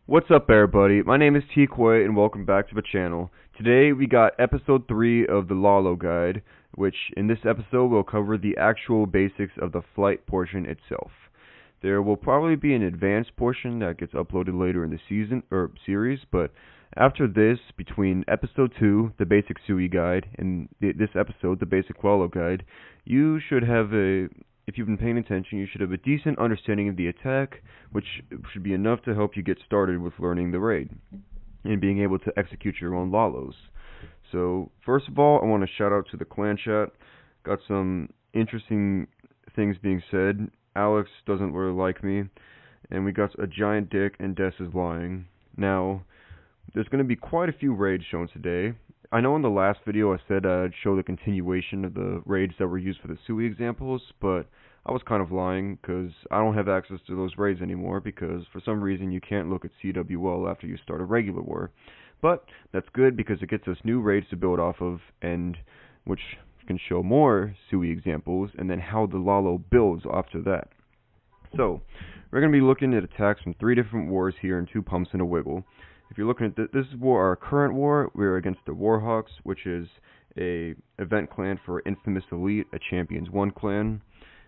What's up, everybody? My name is T-Quay, and welcome back to the channel. Today, we got episode 3 of the Lalo guide, which in this episode will cover the actual basics of the flight portion itself. There will probably be an advanced portion that gets uploaded later in the season or series, but after this, between episode 2, the basic SUI guide, and this episode, the basic Lalo guide, you should have if you've been paying attention, you should have a decent understanding of the attack, which should be enough to help you get started with learning the raid and being able to execute your own Lalos. So, first of all, I want to shout out to the clan chat. Got some interesting things being said. Alex doesn't really like me, and we got a giant dick, and Des is lying. Now, there's going to be quite a few raids shown today. I know in the last video I said I'd show the continuation of the raids that were used for the SUI examples, but I was kind of lying because I don't have access to those raids anymore because for some reason you can't look at CWL after you start a regular war. But that's good because it gets us new raids to build off of, and which can show more SUI examples and then how the Lalo builds after that. So, we're going to be looking at attacks from 3 different wars here in 2 pumps and a wiggle. If you're looking at this war, our current war, we're against the Warhawks, which is a event clan for Infamous Elite, a Champions 1 clan.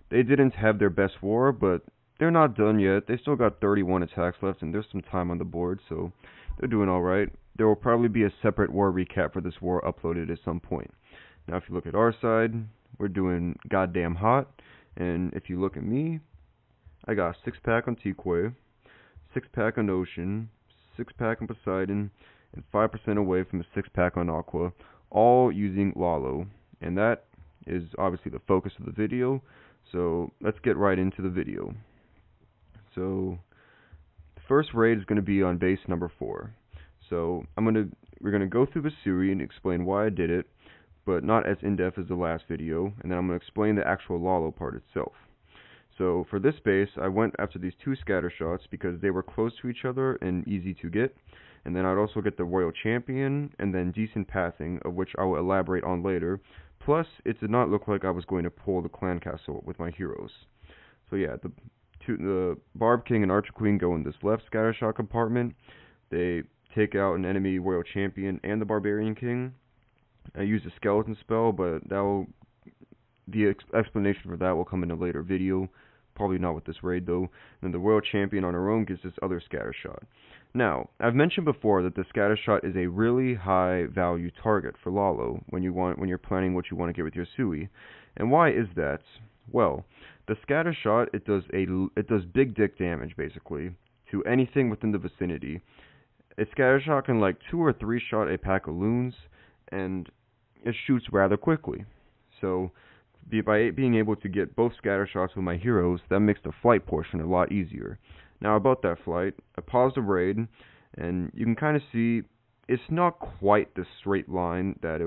They didn't have their best war, but they're not done yet. They still got 31 attacks left, and there's some time on the board, so they're doing alright. There will probably be a separate war recap for this war uploaded at some point. Now, if you look at our side, we're doing goddamn hot, and if you look at me, I got a 6-pack on T-Quay, 6-pack on Ocean, 6-pack on Poseidon, and 5% away from a 6-pack on Aqua, all using Lalo. And that is obviously the focus of the video, so let's get right into the video. So, the first raid is going to be on base number 4. So, we're going to go through the series and explain why I did it, but not as in-depth as the last video, and then I'm going to explain the actual Lalo part itself. So for this base, I went after these 2 scatter shots because they were close to each other and easy to get. And then I'd also get the Royal Champion and then decent pathing, of which I will elaborate on later. Plus, it did not look like I was going to pull the clan castle with my heroes. So yeah, the Barb King and Archer Queen go in this left scatter shot compartment. They take out an enemy Royal Champion and the Barbarian King. I used a skeleton spell, but the explanation for that will come in a later video. Probably not with this raid though. Then the Royal Champion on her own gets this other scatter shot. Now, I've mentioned before that the scatter shot is a really high value target for Lalo when you're planning what you want to get with your SUI. And why is that? Well, the scatter shot it does big dick damage basically to anything within the vicinity. A scatter shot can like 2 or 3 shot a pack of loons, and it shoots rather quickly. So by being able to get both scatter shots with my heroes, that makes the flight portion a lot easier. Now about that flight, I paused the raid, and you can kind of see it's not quite the straight line that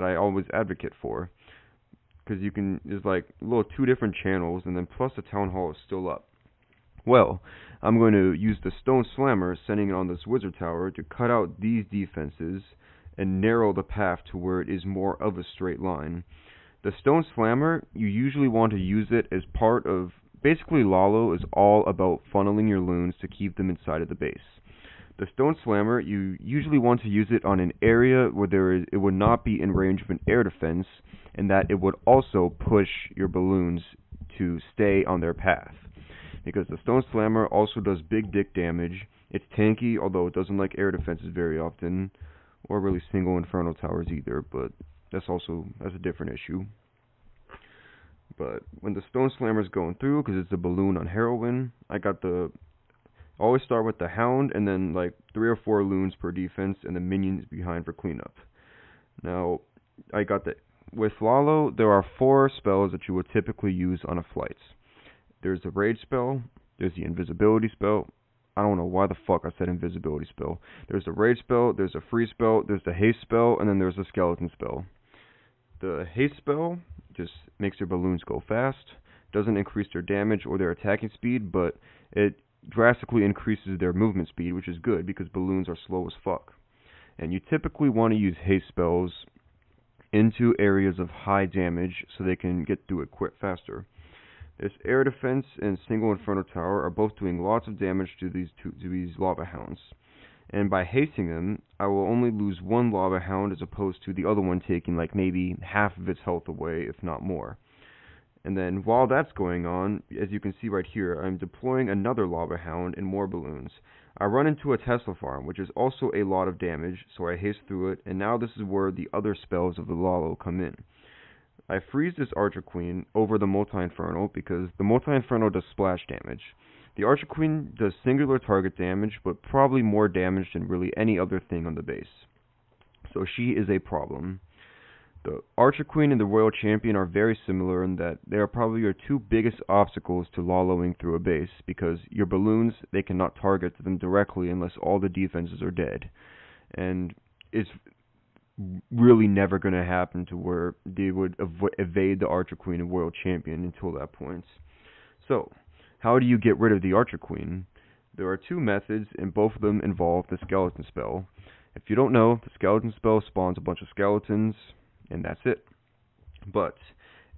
I always advocate for. Because there's like little 2 different channels, and then plus the town hall is still up. Well, I'm going to use the Stone Slammer, sending it on this wizard tower to cut out these defenses and narrow the path to where it is more of a straight line. The Stone Slammer, you usually want to use it as part of, basically Lalo is all about funneling your loons to keep them inside of the base. The Stone Slammer, you usually want to use it on an area where it would not be in range of an air defense, and that it would also push your balloons to stay on their path. Because the Stone Slammer also does big dick damage. It's tanky, although it doesn't like air defenses very often, or really single Inferno towers either, but that's a different issue. But when the Stone Slammer's going through, because it's a balloon on Heroine, I always start with the Hound, and then like 3 or 4 loons per defense, and the minions behind for cleanup. Now, with Lalo, there are 4 spells that you would typically use on a flight. There's the Rage spell, there's the Invisibility spell. I don't know why the fuck I said Invisibility spell. There's the Rage spell, there's a Freeze spell, there's the Haste spell, and then there's the Skeleton spell. The Haste spell just makes your balloons go fast, doesn't increase their damage or their attacking speed, but it drastically increases their movement speed, which is good because balloons are slow as fuck. And you typically want to use haste spells into areas of high damage so they can get through it faster. This air defense and single Inferno Tower are both doing lots of damage to these Lava Hounds. And by hasting them, I will only lose one Lava Hound as opposed to the other one taking like maybe half of its health away, if not more. And then while that's going on, as you can see right here, I'm deploying another Lava Hound and more balloons. I run into a Tesla farm, which is also a lot of damage, so I haste through it, and now this is where the other spells of the Lalo come in. I freeze this Archer Queen over the Multi-Inferno because the Multi-Inferno does splash damage. The Archer Queen does singular target damage, but probably more damage than really any other thing on the base. So she is a problem. The Archer Queen and the Royal Champion are very similar in that they are probably your two biggest obstacles to Laloing through a base, because your balloons, they cannot target them directly unless all the defenses are dead. And it's really never going to happen to where they would evade the Archer Queen and Royal Champion until that point. So, how do you get rid of the Archer Queen? There are two methods, and both of them involve the Skeleton Spell. If you don't know, the Skeleton Spell spawns a bunch of skeletons, and that's it. But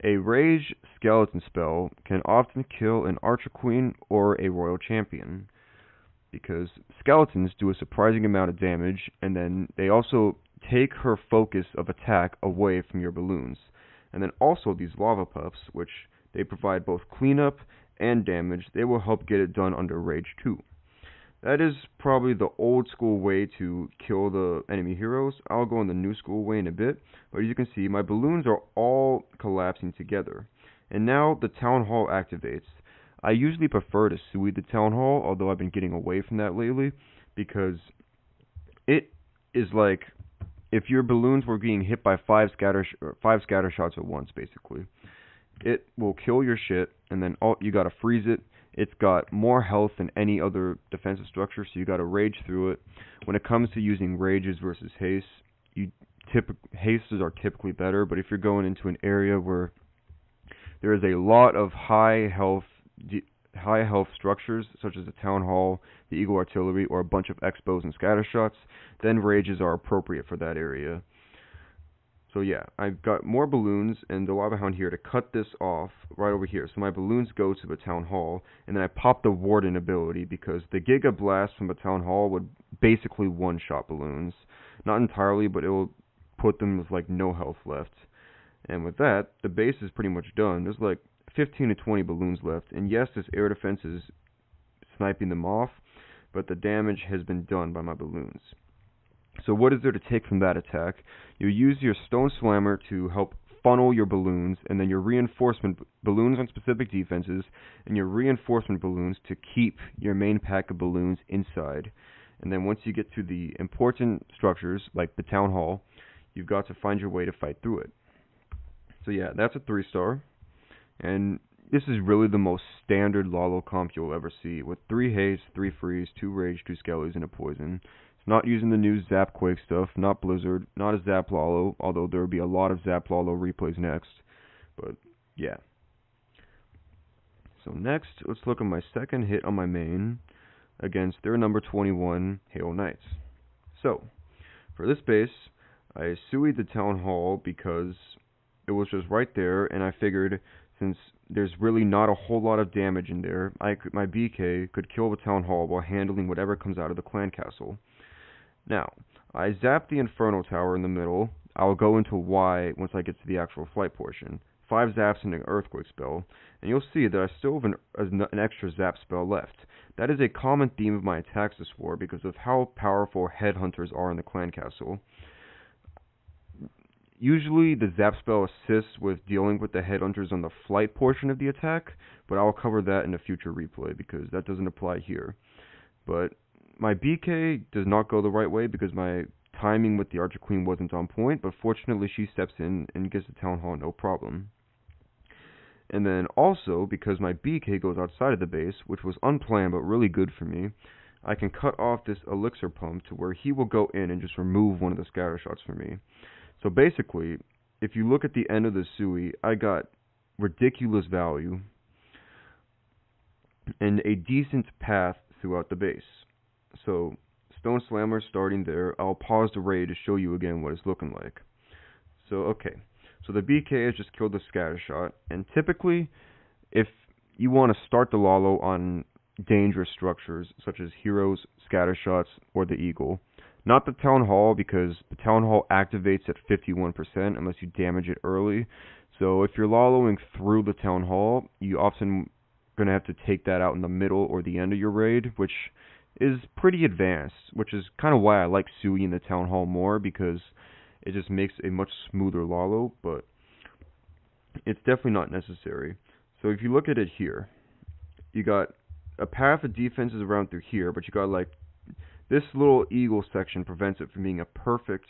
a Rage Skeleton Spell can often kill an Archer Queen or a Royal Champion, because skeletons do a surprising amount of damage, and then they also take her focus of attack away from your balloons. And then also these Lava Puffs, which they provide both cleanup and damage, they will help get it done under Rage 2. That is probably the old school way to kill the enemy heroes. I'll go in the new school way in a bit, but as you can see, my balloons are all collapsing together. And now the Town Hall activates. I usually prefer to Sui the Town Hall, although I've been getting away from that lately, because it is like if your balloons were being hit by five scatter shots at once, basically. It will kill your shit, and then you gotta freeze it. It's got more health than any other defensive structure, so you gotta rage through it. When it comes to using rages versus haste, hastes are typically better, but if you're going into an area where there is a lot of high health structures, such as the Town Hall, the Eagle Artillery, or a bunch of Expos and Scattershots, then rages are appropriate for that area. So yeah, I've got more balloons and the Lava Hound here to cut this off right over here. So my balloons go to the Town Hall, and then I pop the Warden ability because the Giga Blast from the Town Hall would basically one-shot balloons. Not entirely, but it will put them with like no health left. And with that, the base is pretty much done. There's like 15 to 20 balloons left, and yes, this air defense is sniping them off, but the damage has been done by my balloons. So what is there to take from that attack? You use your Stone Slammer to help funnel your balloons, and then your reinforcement balloons on specific defenses, and your reinforcement balloons to keep your main pack of balloons inside. And then once you get to the important structures, like the Town Hall, you've got to find your way to fight through it. So yeah, that's a 3-star. And this is really the most standard Lalo comp you'll ever see, with 3 haste, 3 freeze, 2 rage, 2 skellies, and a poison. It's not using the new Zap Quake stuff, not Blizzard, not a Zap Lalo, although there will be a lot of Zap Lalo replays next. But yeah. So next, let's look at my second hit on my main against their number 21 Halo Knights. So, for this base, I suied the Town Hall because it was just right there, and I figured since there's really not a whole lot of damage in there, my BK could kill the Town Hall while handling whatever comes out of the clan castle. Now, I zap the Inferno Tower in the middle. I'll go into why once I get to the actual flight portion. 5 zaps and an Earthquake spell, and you'll see that I still have an extra zap spell left. That is a common theme of my attacks this war because of how powerful headhunters are in the clan castle. Usually the zap spell assists with dealing with the headhunters on the flight portion of the attack, but I'll cover that in a future replay because that doesn't apply here. But my BK does not go the right way because my timing with the Archer Queen wasn't on point, but fortunately she steps in and gets the Town Hall no problem. And then also, because my BK goes outside of the base, which was unplanned but really good for me, I can cut off this elixir pump to where he will go in and just remove one of the scatter shots for me. So basically, if you look at the end of the Sui, I got ridiculous value and a decent path throughout the base. So, Stone Slammer starting there. I'll pause the raid to show you again what it's looking like. So, okay. So the BK has just killed the scatter shot, and typically, if you want to start the Lalo on dangerous structures such as heroes, scatter shots, or the Eagle. Not the Town Hall, because the Town Hall activates at 51% unless you damage it early. So if you're Laloing through the Town Hall, you often going to have to take that out in the middle or the end of your raid, which is pretty advanced, which is kind of why I like Sui in the Town Hall more, because it just makes a much smoother Lalo, but it's definitely not necessary. So if you look at it here, you got a path of defenses around through here, but you got like this little eagle section prevents it from being a perfect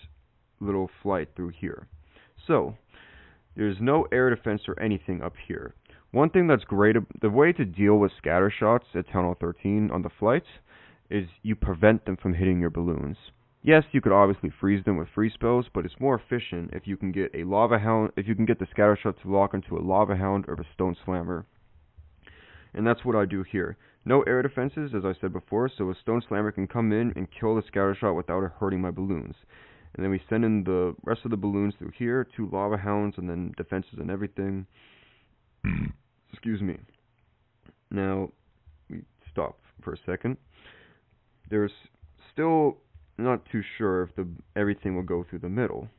little flight through here. So there's no air defense or anything up here. One thing that's great, the way to deal with scatter shots at Town Hall 13 on the flights is you prevent them from hitting your balloons. Yes, you could obviously freeze them with free spells, but it's more efficient if you can get a lava hound, if you can get the scatter shot to lock into a lava hound or a stone slammer. And that's what I do here. No air defenses, as I said before, so a stone slammer can come in and kill the scatter shot without it hurting my balloons. And then we send in the rest of the balloons through here, 2 lava hounds, and then defenses and everything. Excuse me. Now, we stop for a second. There's still not too sure if everything will go through the middle.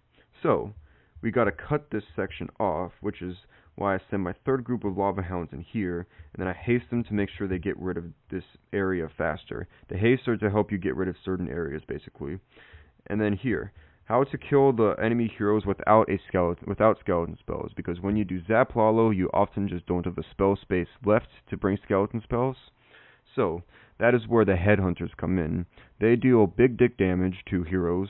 So, we got to cut this section off, which is why I send my third group of lava hounds in here, and then I haste them to make sure they get rid of this area faster. The haste are to help you get rid of certain areas, basically. And then here, how to kill the enemy heroes without skeleton spells, because when you do Zap Lalo, you often just don't have the spell space left to bring skeleton spells. So, that is where the headhunters come in. They deal big dick damage to heroes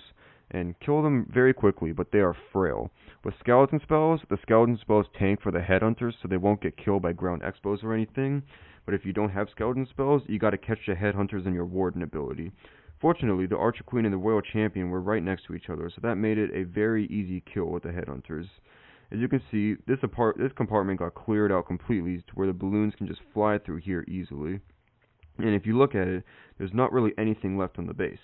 and kill them very quickly, but they are frail. With skeleton spells, the skeleton spells tank for the headhunters, so they won't get killed by ground expos or anything. But if you don't have skeleton spells, you gotta catch the headhunters in your warden ability. Fortunately, the Archer Queen and the Royal Champion were right next to each other, so that made it a very easy kill with the headhunters. As you can see, this compartment got cleared out completely to where the balloons can just fly through here easily. And if you look at it, there's not really anything left on the base.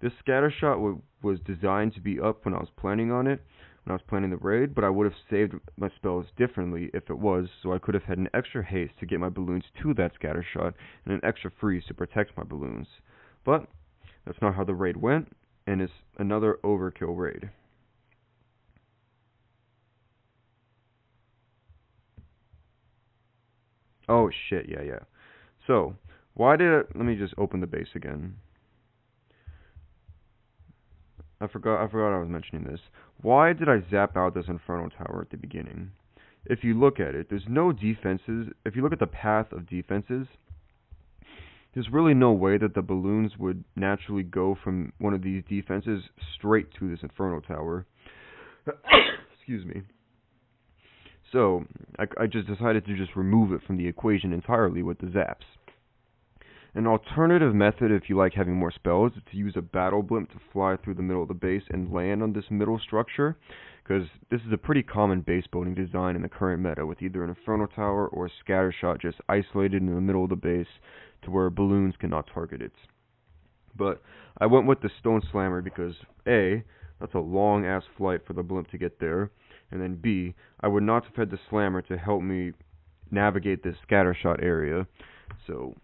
This scatter shot was designed to be up when I was planning on it, when I was planning the raid, but I would have saved my spells differently if it was, so I could have had an extra haste to get my balloons to that scatter shot, and an extra freeze to protect my balloons. But that's not how the raid went, and it's another overkill raid. Oh shit, yeah. So, let me just open the base again. I forgot I was mentioning this. Why did I zap out this Inferno Tower at the beginning? If you look at it, there's no defenses. If you look at the path of defenses, there's really no way that the balloons would naturally go from one of these defenses straight to this Inferno Tower. Excuse me. So, I just decided to just remove it from the equation entirely with the zaps. An alternative method, if you like having more spells, is to use a battle blimp to fly through the middle of the base and land on this middle structure, because this is a pretty common base building design in the current meta, with either an Inferno Tower or a scatter shot just isolated in the middle of the base to where balloons cannot target it. But I went with the Stone Slammer because A, that's a long ass flight for the blimp to get there, and then B, I would not have had the Slammer to help me navigate this scatter shot area. So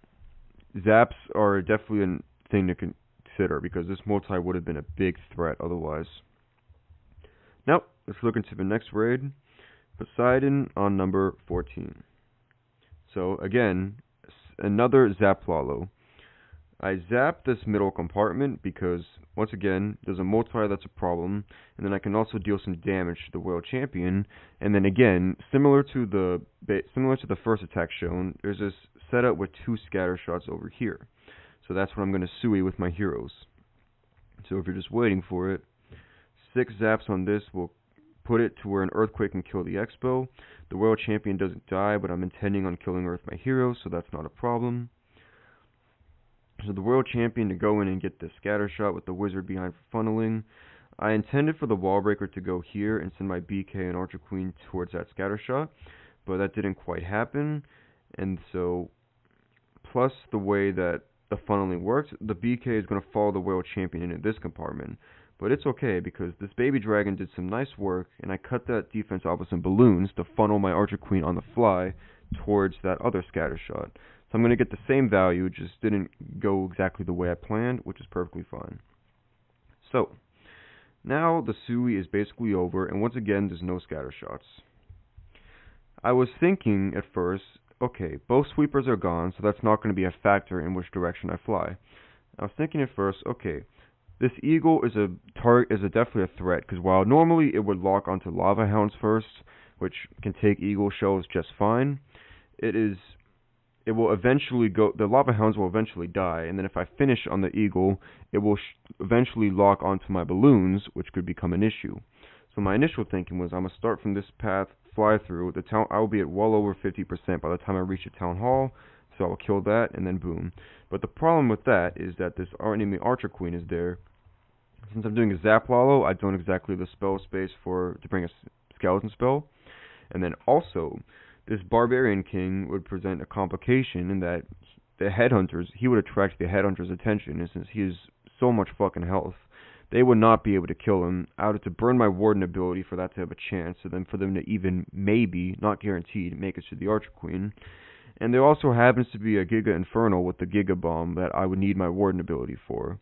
zaps are definitely a thing to consider, because this multi would have been a big threat otherwise. Now, let's look into the next raid, Poseidon on number 14. So again, another Zap Lalo. I zap this middle compartment because, once again, there's a multi that's a problem, and then I can also deal some damage to the Royal Champion, and then again, similar to the first attack shown, there's this setup with 2 scatter shots over here. So that's what I'm going to Sui with my heroes. So if you're just waiting for it, 6 zaps on this will put it to where an Earthquake can kill the Expo. The Royal Champion doesn't die, but I'm intending on killing her with my heroes, so that's not a problem. So the Royal Champion to go in and get the scatter shot with the Wizard behind for funneling. I intended for the Wall Breaker to go here and send my BK and Archer Queen towards that scatter shot, but that didn't quite happen. And so, plus the way that the funneling works, the BK is going to follow the Royal Champion into this compartment. But it's okay, because this baby dragon did some nice work, and I cut that defense off with some balloons to funnel my Archer Queen on the fly towards that other scatter shot. So I'm going to get the same value, it just didn't go exactly the way I planned, which is perfectly fine. So, now the Sui is basically over, and once again, there's no scatter shots. I was thinking at first, okay, both sweepers are gone, so that's not going to be a factor in which direction I fly. I was thinking at first, okay, this eagle is definitely a threat, because while normally it would lock onto lava hounds first, which can take eagle shells just fine, it will eventually go, the lava hounds will eventually die, and then if I finish on the eagle, it will eventually lock onto my balloons, which could become an issue. So my initial thinking was, I'm going to start from this path, fly through, I will be at well over 50% by the time I reach the town hall, so I'll kill that, and then boom. But the problem with that is that this enemy Archer Queen is there. Since I'm doing a Zap Lalo, I don't exactly have the spell space to bring a skeleton spell. And then also, this Barbarian King would present a complication in that he would attract the headhunters' attention, and since he has so much fucking health, they would not be able to kill him. I would have to burn my Warden ability for that to have a chance, so then for them to even, maybe, not guaranteed, make it to the Archer Queen. And there also happens to be a Giga Infernal with the Giga Bomb that I would need my Warden ability for.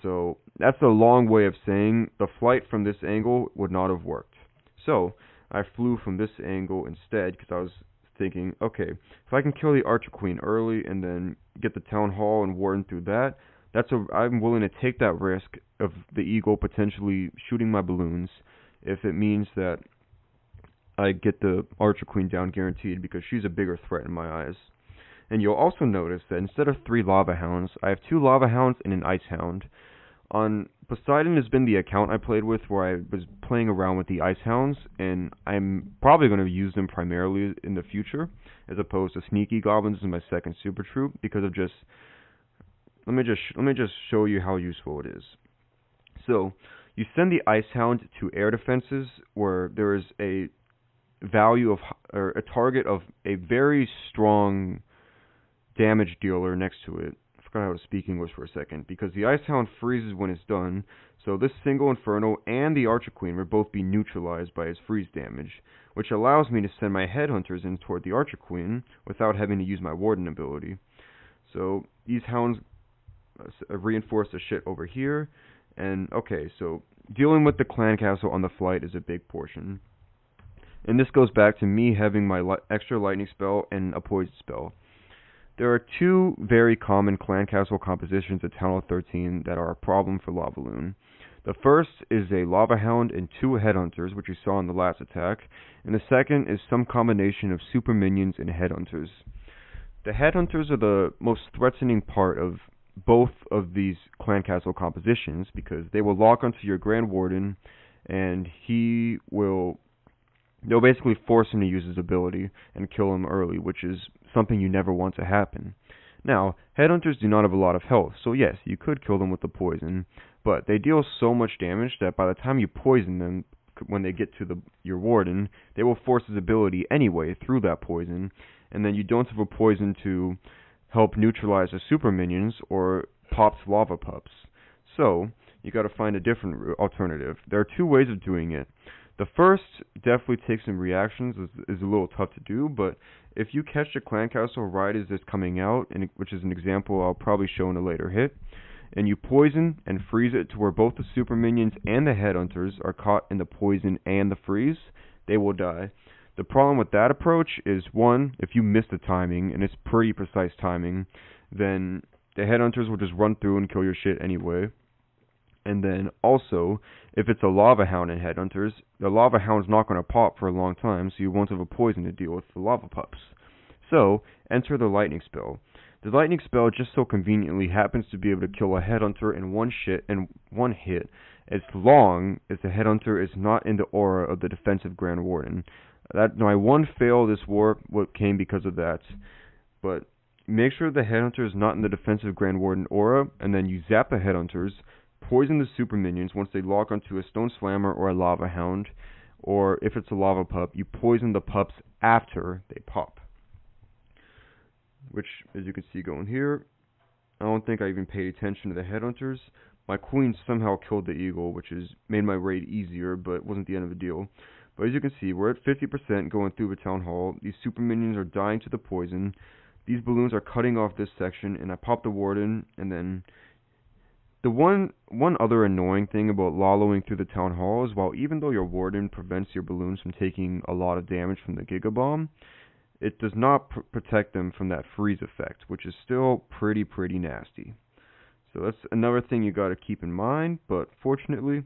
So, that's a long way of saying the flight from this angle would not have worked. So, I flew from this angle instead, because I was thinking, okay, if I can kill the Archer Queen early and then get the Town Hall and Warden through that, I'm willing to take that risk of the eagle potentially shooting my balloons if it means that I get the Archer Queen down guaranteed, because she's a bigger threat in my eyes. And you'll also notice that instead of 3 Lava Hounds, I have 2 Lava Hounds and an Ice Hound. On Poseidon has been the account I played with where I was playing around with the Ice Hounds, and I'm probably going to use them primarily in the future, as opposed to Sneaky Goblins as my second super troop, because of just... Let me just show you how useful it is. So, you send the Ice Hound to air defenses, where there is a value of, or a target of a very strong damage dealer next to it. I forgot how to speak English for a second, because the Ice Hound freezes when it's done, so this single Inferno and the Archer Queen will both be neutralized by his freeze damage, which allows me to send my Headhunters in toward the Archer Queen without having to use my Warden ability. So, these Hounds reinforce the shit over here, and okay, so dealing with the clan castle on the flight is a big portion. And this goes back to me having my extra lightning spell and a poison spell. There are 2 very common clan castle compositions at Town Hall 13 that are a problem for Lavaloon. The first is a Lava Hound and 2 Headhunters, which you saw in the last attack, and the second is some combination of super minions and Headhunters. The Headhunters are the most threatening part of both of these clan castle compositions, because they will lock onto your Grand Warden, and they'll basically force him to use his ability and kill him early, which is something you never want to happen. Now, Headhunters do not have a lot of health, so yes, you could kill them with the poison, but they deal so much damage that by the time you poison them, when they get to your Warden, they will force his ability anyway through that poison, and then you don't have a poison to help neutralize the super minions or pops lava pups. So, you gotta find a different alternative. There are 2 ways of doing it. The first definitely takes some reactions, is a little tough to do, but if you catch the clan castle right as it's coming out, which is an example I'll probably show in a later hit, and you poison and freeze it to where both the super minions and the Headhunters are caught in the poison and the freeze, they will die. The problem with that approach is, 1, if you miss the timing, and it's pretty precise timing, then the Headhunters will just run through and kill your shit anyway. And then also, if it's a Lava Hound and Headhunters, the Lava Hound's not going to pop for a long time, so you won't have a poison to deal with the lava pups. So, enter the Lightning Spell. The Lightning Spell just so conveniently happens to be able to kill a Headhunter in one hit, as long as the Headhunter is not in the aura of the defensive Grand Warden. My one fail this war came because of that, but make sure the Headhunter is not in the defensive Grand Warden aura, and then you zap the Headhunters, poison the super minions once they lock onto a Stone Slammer or a Lava Hound, or if it's a Lava Pup, you poison the pups after they pop. Which, as you can see going here, I don't think I even paid attention to the Headhunters. My Queen somehow killed the Eagle, which has made my raid easier, but wasn't the end of the deal. But as you can see, we're at 50% going through the town hall. These super minions are dying to the poison. These balloons are cutting off this section, and I pop the warden, and then the one other annoying thing about Laloing through the town hall is while even though your warden prevents your balloons from taking a lot of damage from the Giga Bomb, it does not protect them from that freeze effect, which is still pretty nasty. So that's another thing you got to keep in mind, but fortunately,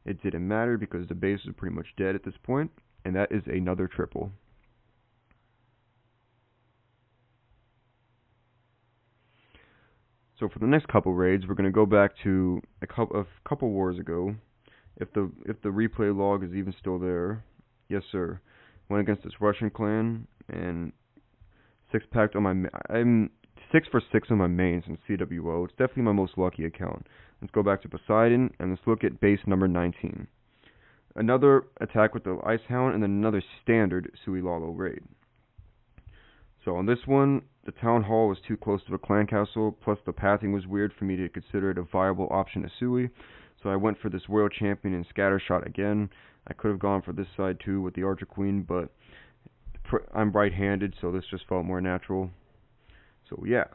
it didn't matter because the base is pretty much dead at this point, and that is another triple. So for the next couple raids, we're going to go back to a couple wars ago. If the replay log is even still there, yes sir. Went against this Russian clan and six-packed on my. I'm 6 for 6 on my mains in CWO. It's definitely my most lucky account. Let's go back to Poseidon and let's look at base number 19. Another attack with the Ice Hound and then another standard Sui Lalo raid. So on this one, the town hall was too close to the clan castle, plus the pathing was weird for me to consider it a viable option to Sui. So I went for this Royal Champion and Scattershot again. I could have gone for this side too with the Archer Queen, but I'm right-handed, so this just felt more natural. So yeah,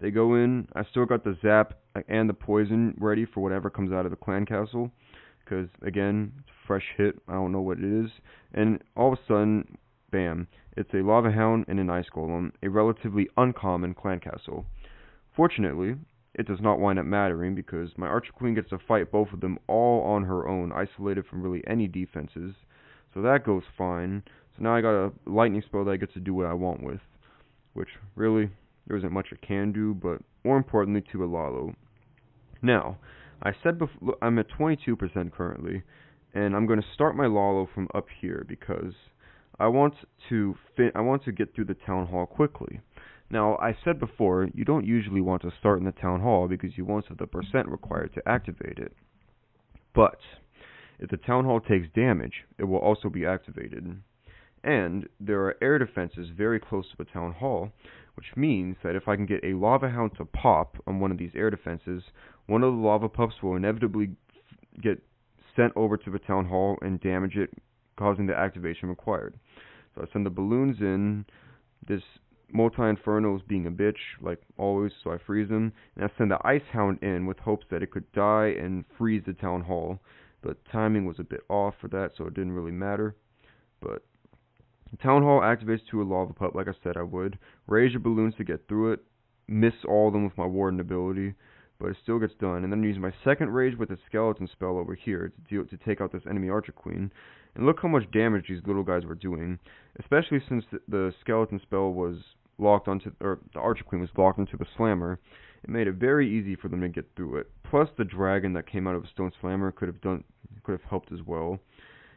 they go in. I still got the zap and the poison ready for whatever comes out of the clan castle, because again, it's a fresh hit. I don't know what it is, and all of a sudden, bam! It's a Lava Hound and an Ice Golem, a relatively uncommon clan castle. Fortunately, it does not wind up mattering because my Archer Queen gets to fight both of them all on her own, isolated from really any defenses. So that goes fine. So now I got a lightning spell that I get to do what I want with, which really there isn't much I can do, but more importantly to a Lalo. Now, I said before I'm at 22% currently, and I'm going to start my Lalo from up here because I want to get through the town hall quickly. Now, I said before, you don't usually want to start in the town hall because you won't have the percent required to activate it. But if the town hall takes damage, it will also be activated. And there are air defenses very close to the town hall, which means that if I can get a Lava Hound to pop on one of these air defenses, one of the lava pups will inevitably get sent over to the town hall and damage it, causing the activation required. So I send the balloons in. This Multi-Inferno is being a bitch, like always, so I freeze him. And I send the Ice Hound in with hopes that it could die and freeze the town hall. But timing was a bit off for that, so it didn't really matter. But the town hall activates to a lava pup, like I said I would. Raise your balloons to get through it. Miss all of them with my warden ability, but it still gets done. And then use my second rage with a skeleton spell over here to take out this enemy Archer Queen. And look how much damage these little guys were doing, especially since the skeleton spell was locked onto, or the Archer Queen was locked into the Slammer. It made it very easy for them to get through it. Plus, the dragon that came out of the Stone Slammer could have helped as well.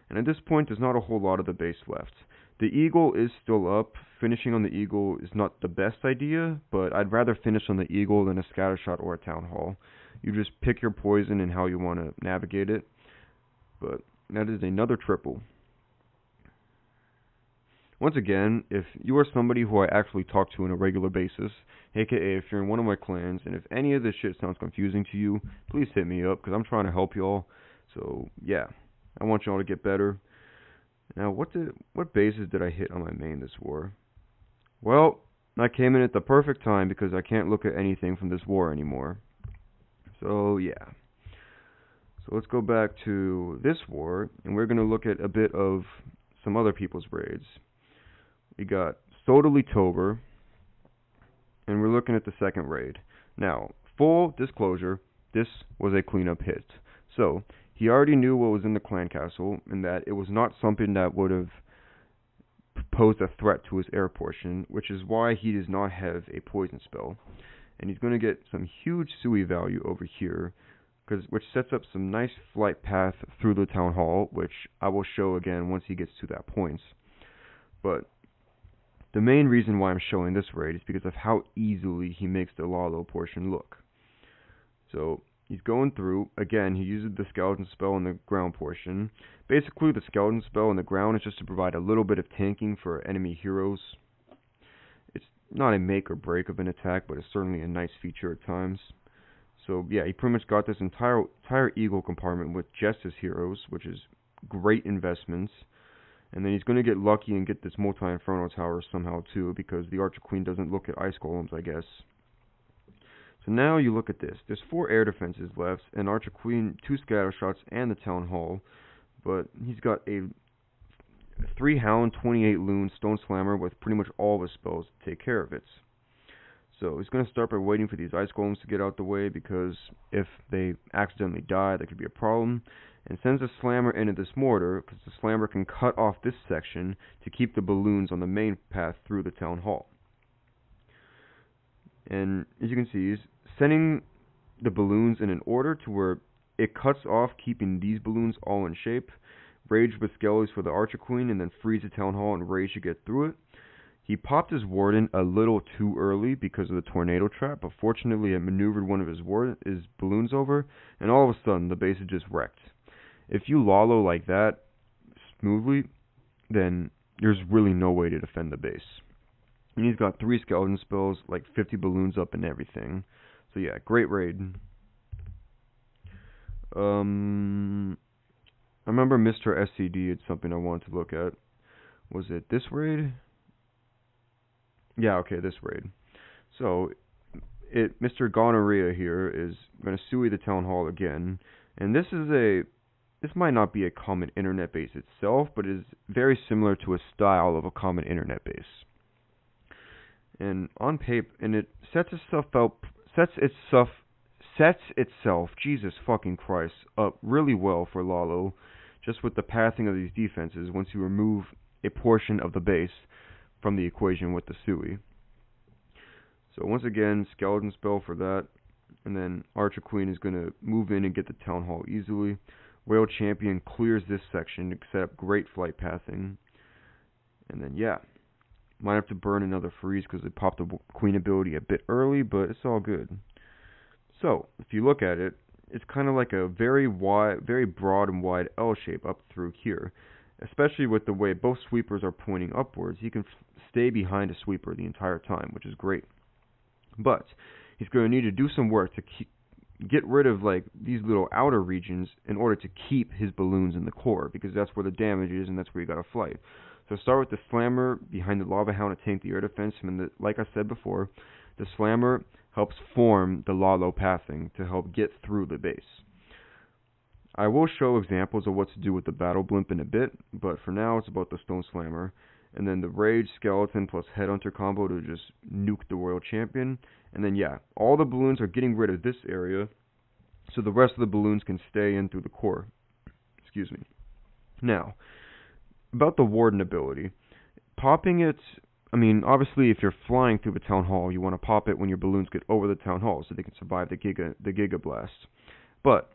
And at this point, there's not a whole lot of the base left. The Eagle is still up. Finishing on the Eagle is not the best idea, but I'd rather finish on the Eagle than a Scattershot or a Town Hall. You just pick your poison and how you want to navigate it. But that is another triple. Once again, if you are somebody who I actually talk to on a regular basis, aka if you're in one of my clans, and if any of this shit sounds confusing to you, please hit me up, because I'm trying to help y'all. So, yeah, I want y'all to get better. Now, what bases did I hit on my main this war? Well, I came in at the perfect time, because I can't look at anything from this war anymore. So, yeah. So let's go back to this war, and we're going to look at a bit of some other people's raids. We got Sodali Tober, and we're looking at the second raid. Now, full disclosure, this was a cleanup hit. So, he already knew what was in the clan castle, and that it was not something that would have posed a threat to his air portion, which is why he does not have a poison spell. And he's going to get some huge Sui value over here, which sets up some nice flight path through the town hall, which I will show again once he gets to that point. But the main reason why I'm showing this raid is because of how easily he makes the Lalo portion look. So, he's going through. Again, he uses the skeleton spell in the ground portion. Basically, the skeleton spell in the ground is just to provide a little bit of tanking for enemy heroes. It's not a make or break of an attack, but it's certainly a nice feature at times. So, yeah, he pretty much got this entire Eagle compartment with just his heroes, which is great investments. And then he's going to get lucky and get this multi-inferno tower somehow too, because the Archer Queen doesn't look at ice golems, I guess. So now you look at this. There's 4 air defenses left, and Archer Queen, 2 scatter shots, and the Town Hall. But he's got a 3 Hound, 28 Loon, Stone Slammer with pretty much all of his spells to take care of it. So he's going to start by waiting for these ice golems to get out the way, because if they accidentally die, that could be a problem. And sends a slammer into this mortar, because the slammer can cut off this section to keep the balloons on the main path through the Town Hall. And as you can see, he's sending the balloons in an order to where it cuts off, keeping these balloons all in shape. Rage with Skellies for the Archer Queen, and then freeze the Town Hall and Rage to get through it. He popped his Warden a little too early because of the tornado trap, but fortunately it maneuvered one of his balloons over, and all of a sudden the base is just wrecked. If you Lalo like that smoothly, then there's really no way to defend the base. And he's got 3 skeleton spells, like 50 balloons up and everything. So yeah, great raid. I remember Mr. SCD had something I wanted to look at. Was it this raid? Yeah, okay, this raid. So, Mr. Gonorrhea here is going to Sui the Town Hall again. And this might not be a common internet base itself, but is very similar to a style of a common internet base. And on paper, and it sets itself, Jesus fucking Christ, up really well for Lalo, just with the pathing of these defenses once you remove a portion of the base from the equation with the Sui. So once again, skeleton spell for that, and then Archer Queen is going to move in and get the Town Hall easily. Whale Champion clears this section to set up great flight pathing. And then yeah, might have to burn another freeze because they popped the Queen ability a bit early, but it's all good. So if you look at it, it's kind of like a very broad and wide L shape up through here. Especially with the way both sweepers are pointing upwards, he can stay behind a sweeper the entire time, which is great. But he's going to need to do some work to get rid of like these little outer regions in order to keep his balloons in the core, because that's where the damage is and that's where you got to fight. So start with the Slammer behind the Lava Hound to tank the air defense, and like I said before, the Slammer helps form the Lalo pathing to help get through the base. I will show examples of what to do with the Battle Blimp in a bit, but for now it's about the Stone Slammer. And then the Rage, Skeleton, plus Headhunter combo to just nuke the Royal Champion. And then yeah, all the balloons are getting rid of this area, so the rest of the balloons can stay in through the core. Excuse me. Now, about the Warden ability. Popping it, I mean, obviously if you're flying through the Town Hall, you want to pop it when your balloons get over the Town Hall so they can survive the Giga Blast. But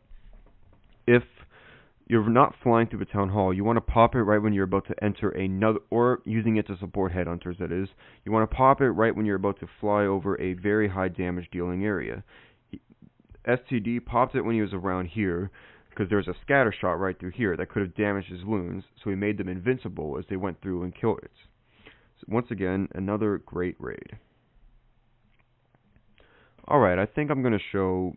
if you're not flying through the Town Hall, you want to pop it right when you're about to enter another, or using it to support Headhunters, that is. You want to pop it right when you're about to fly over a very high damage dealing area. STD popped it when he was around here, because there's a scatter shot right through here that could have damaged his loons, so he made them invincible as they went through and killed it. So once again, another great raid. Alright, I think I'm going to show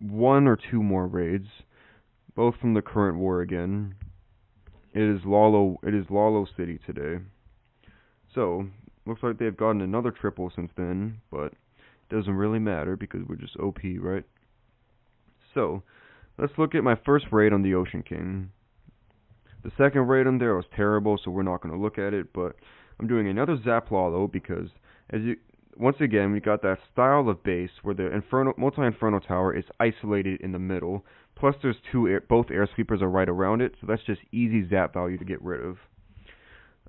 1 or 2 more raids, both from the current war again. It is Lalo City today. So, looks like they've gotten another triple since then, but it doesn't really matter because we're just OP, right? So, let's look at my first raid on the Ocean King. The second raid on there was terrible, so we're not going to look at it, but I'm doing another Zap Lalo because, once again, we got that style of base where the multi-inferno tower is isolated in the middle. Plus, there's both air sweepers are right around it, so that's just easy zap value to get rid of.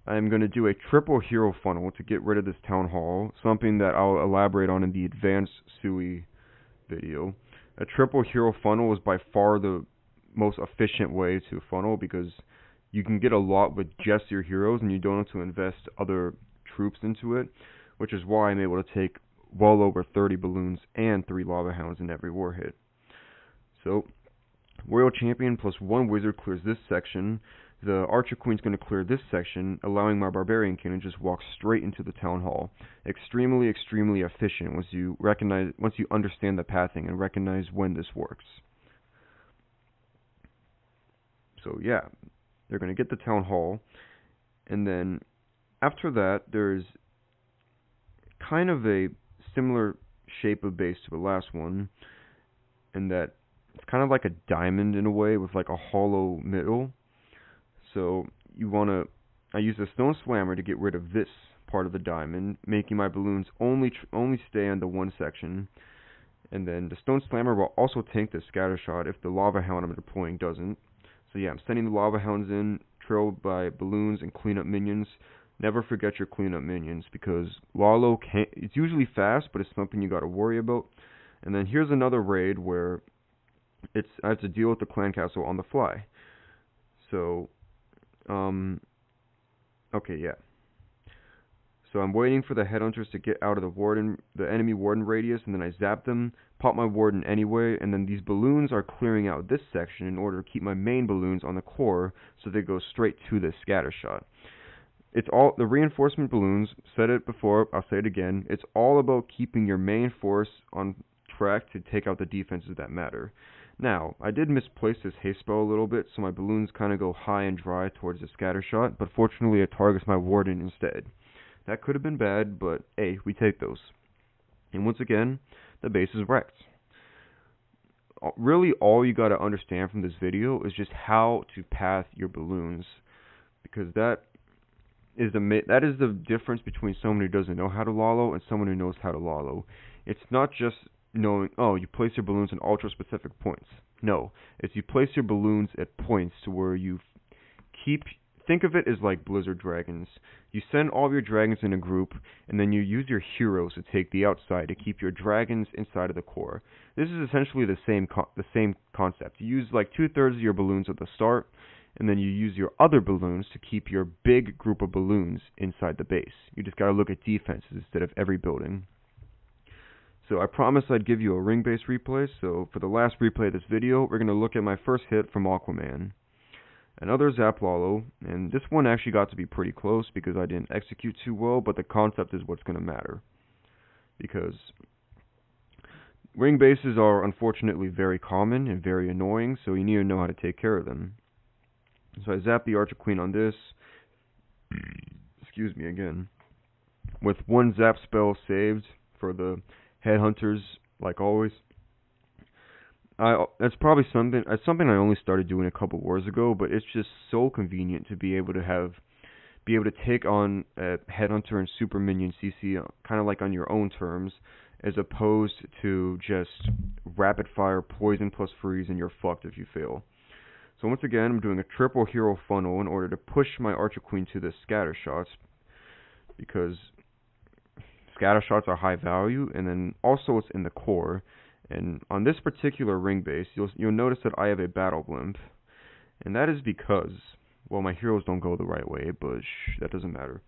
I'm going to do a triple hero funnel to get rid of this Town Hall, something that I'll elaborate on in the advanced Sui video. A triple hero funnel is by far the most efficient way to funnel because you can get a lot with just your heroes and you don't have to invest other troops into it, which is why I'm able to take well over 30 balloons and 3 Lava Hounds in every war hit. So, Royal Champion plus 1 Wizard clears this section. The Archer Queen's going to clear this section, allowing my Barbarian King to just walk straight into the Town Hall. Extremely, extremely efficient once you understand the pathing and recognize when this works. So yeah, they're going to get the Town Hall, And then after that, there's kind of a similar shape of base to the last one, in that it's kind of like a diamond in a way with like a hollow middle. So I use a stone slammer to get rid of this part of the diamond, making my balloons only stay on the one section. And then the stone slammer will also tank the scatter shot if the lava hound I'm deploying doesn't. So yeah, I'm sending the lava hounds in, trailed by balloons and cleanup minions. Never forget your cleanup minions, because Lalo it's usually fast, but it's something you gotta worry about. And then here's another raid where I have to deal with the clan castle on the fly. So, okay, yeah. So I'm waiting for the headhunters to get out of the enemy warden radius, and then I zap them, pop my warden anyway, and then these balloons are clearing out this section in order to keep my main balloons on the core, so they go straight to the scatter shot. It's all the reinforcement balloons. Said it before, I'll say it again. It's all about keeping your main force on track to take out the defenses that matter. Now, I did misplace this haste spell a little bit, so my balloons kind of go high and dry towards the scatter shot, but fortunately it targets my warden instead. That could have been bad, but hey, we take those. And once again, the base is wrecked. Really, all you got to understand from this video is just how to path your balloons, because that is the difference between someone who doesn't know how to Lalo and someone who knows how to Lalo. It's not just knowing, oh, you place your balloons in ultra specific points. No, it's you place your balloons at points to where you think of it as like Blizzard Dragons. You send all of your dragons in a group, and then you use your heroes to take the outside to keep your dragons inside of the core. This is essentially the same concept. You use like 2/3 of your balloons at the start, and then you use your other balloons to keep your big group of balloons inside the base. You just gotta look at defenses instead of every building. So I promised I'd give you a ring-based replay, so for the last replay of this video, we're gonna look at my first hit from Aquaman. Another Zap Lalo, and this one actually got to be pretty close because I didn't execute too well, but the concept is what's gonna matter. Because ring bases are unfortunately very common and very annoying, so you need to know how to take care of them. So I zap the Archer Queen on this, excuse me again, with one zap spell saved for the headhunters, like always. That's probably something I only started doing a couple wars ago, but it's just so convenient to be able to take on a headhunter and super minion CC kind of like on your own terms, as opposed to just rapid fire poison plus freeze and you're fucked if you fail. So once again, I'm doing a triple hero funnel in order to push my Archer Queen to the scatter shots, because scatter shots are high value, and then also it's in the core. And on this particular ring base, you'll notice that I have a battle blimp, and that is because, well, my heroes don't go the right way, but that doesn't matter.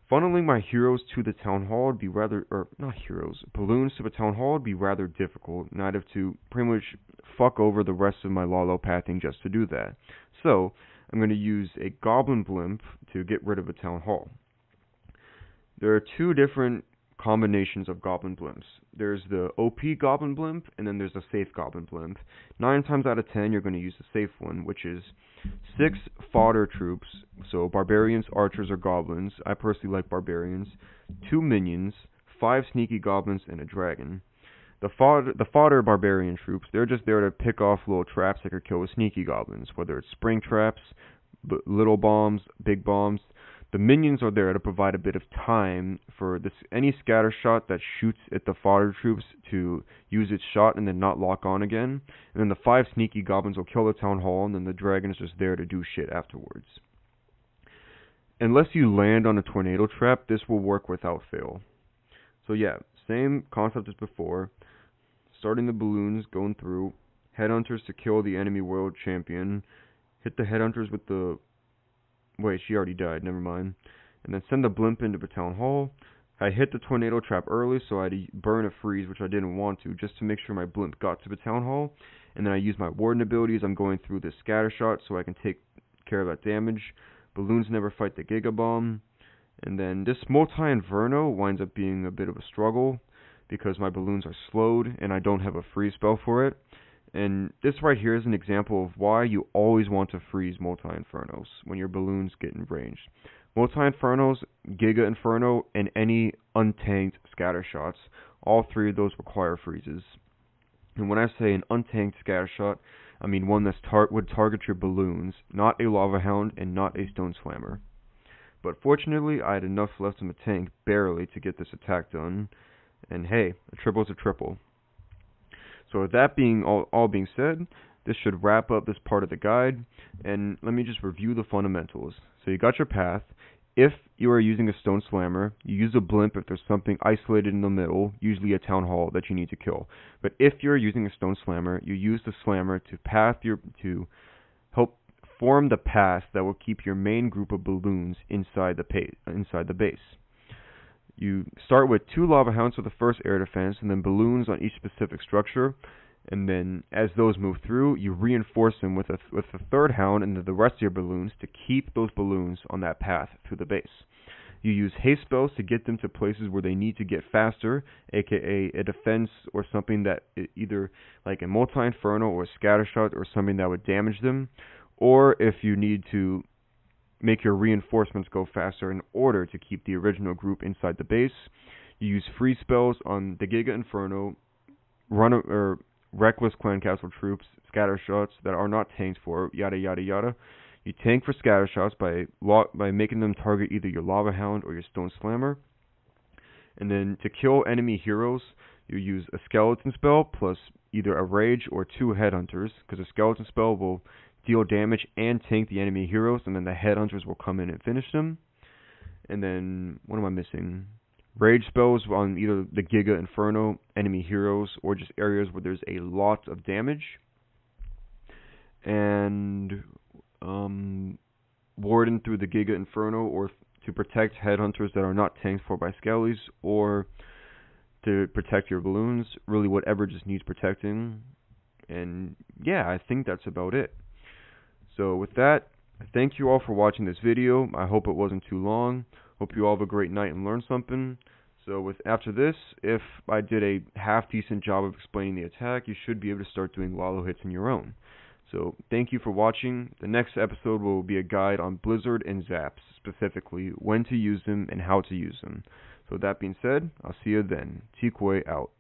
Funneling my heroes to the town hall would be balloons to the town hall would be rather difficult, and I'd have to pretty much fuck over the rest of my Lalo pathing just to do that. So, I'm going to use a goblin blimp to get rid of a town hall. There are two different combinations of goblin blimps. There's the OP goblin blimp, and then there's a safe goblin blimp. 9 times out of 10, you're going to use the safe one, which is 6 fodder troops, so barbarians, archers, or goblins. I personally like barbarians. 2 minions, 5 sneaky goblins, and a dragon. The fodder barbarian troops, they're just there to pick off little traps that could kill the sneaky goblins, whether it's spring traps, little bombs, big bombs. The minions are there to provide a bit of time for any scatter shot that shoots at the fodder troops to use its shot and then not lock on again. And then the 5 sneaky goblins will kill the town hall, and then the dragon is just there to do shit afterwards. Unless you land on a tornado trap, this will work without fail. So yeah, same concept as before. Starting the balloons, going through. Headhunters to kill the enemy world champion. Hit the headhunters with the... Wait, she already died, never mind. And then send the blimp into the town hall. I hit the tornado trap early, so I had to burn a freeze, which I didn't want to, just to make sure my blimp got to the town hall. And then I use my warden abilities. I'm going through this scatter shot so I can take care of that damage. Balloons never fight the Giga Bomb. And then this multi-inferno winds up being a bit of a struggle, because my balloons are slowed and I don't have a freeze spell for it. And this right here is an example of why you always want to freeze multi-infernos when your balloons get in range. Multi-infernos, Giga Inferno, and any untanked scatter shots, all three of those require freezes. And when I say an untanked scatter shot, I mean one that would target your balloons, not a lava hound and not a stone slammer. But fortunately, I had enough left in the tank, barely, to get this attack done. And hey, a triple's a triple. So with that being all being said, this should wrap up this part of the guide, and let me just review the fundamentals. So you got your path. If you are using a stone slammer, you use a blimp if there's something isolated in the middle, usually a town hall that you need to kill. But if you're using a stone slammer, you use the slammer to help form the path that will keep your main group of balloons inside the base. You start with 2 lava hounds for the first air defense, and then balloons on each specific structure. And then, as those move through, you reinforce them with a third hound and the rest of your balloons to keep those balloons on that path through the base. You use haste spells to get them to places where they need to get faster, aka a defense or something that either like a multi-inferno or a scatter shot or something that would damage them, or if you need to make your reinforcements go faster in order to keep the original group inside the base. You use freeze spells on the Giga Inferno, Reckless Clan Castle troops, scatter shots that are not tanked for, yada yada yada. You tank for scatter shots by making them target either your Lava Hound or your Stone Slammer. And then to kill enemy heroes, you use a skeleton spell plus either a rage or 2 headhunters, because a skeleton spell will deal damage and tank the enemy heroes, and then the headhunters will come in and finish them. And then, what am I missing? Rage spells on either the Giga Inferno, enemy heroes, or just areas where there's a lot of damage. And Warden through the Giga Inferno, or to protect headhunters that are not tanked for by skellies, or to protect your balloons. Really, whatever just needs protecting. And yeah, I think that's about it. So with that, thank you all for watching this video. I hope it wasn't too long. Hope you all have a great night and learn something. So after this, if I did a half-decent job of explaining the attack, you should be able to start doing Lalo hits on your own. So thank you for watching. The next episode will be a guide on Blizzard and Zaps, specifically when to use them and how to use them. So with that being said, I'll see you then. T-Quay out.